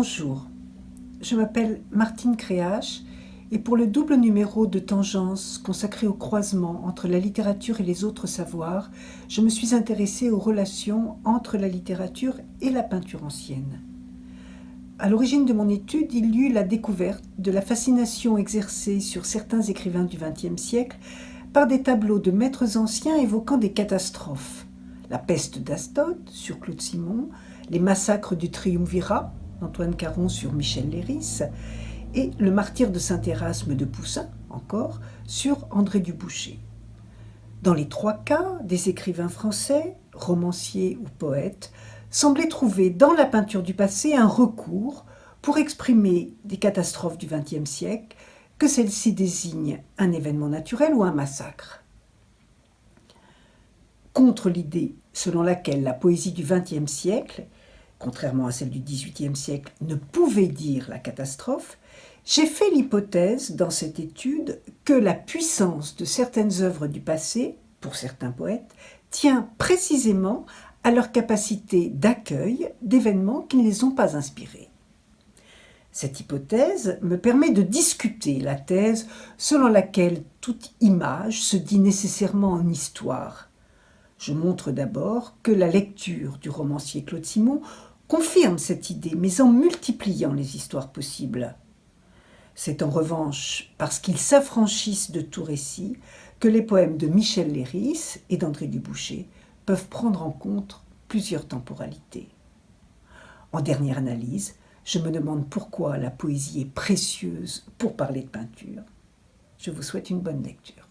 Bonjour, je m'appelle Martine Créache et pour le double numéro de Tangence consacré au croisement entre la littérature et les autres savoirs, je me suis intéressée aux relations entre la littérature et la peinture ancienne. À l'origine de mon étude, il y eut la découverte de la fascination exercée sur certains écrivains du XXe siècle par des tableaux de maîtres anciens évoquant des catastrophes. La peste d'Astot sur Claude Simon, les massacres du Triumvirat d'Antoine Caron sur Michel Leiris et le martyre de Saint-Érasme de Poussin, encore, sur André Dubouché. Dans les trois cas, des écrivains français, romanciers ou poètes, semblaient trouver dans la peinture du passé un recours pour exprimer des catastrophes du XXe siècle, que celles-ci désignent un événement naturel ou un massacre. Contre l'idée selon laquelle la poésie du XXe siècle, contrairement à celle du XVIIIe siècle, ne pouvait dire la catastrophe, j'ai fait l'hypothèse dans cette étude que la puissance de certaines œuvres du passé, pour certains poètes, tient précisément à leur capacité d'accueil d'événements qui ne les ont pas inspirés. Cette hypothèse me permet de discuter la thèse selon laquelle toute image se dit nécessairement en histoire. Je montre d'abord que la lecture du romancier Claude Simon confirme cette idée, mais en multipliant les histoires possibles. C'est en revanche parce qu'ils s'affranchissent de tout récit que les poèmes de Michel Leiris et d'André Dubouché peuvent prendre en compte plusieurs temporalités. En dernière analyse, je me demande pourquoi la poésie est précieuse pour parler de peinture. Je vous souhaite une bonne lecture.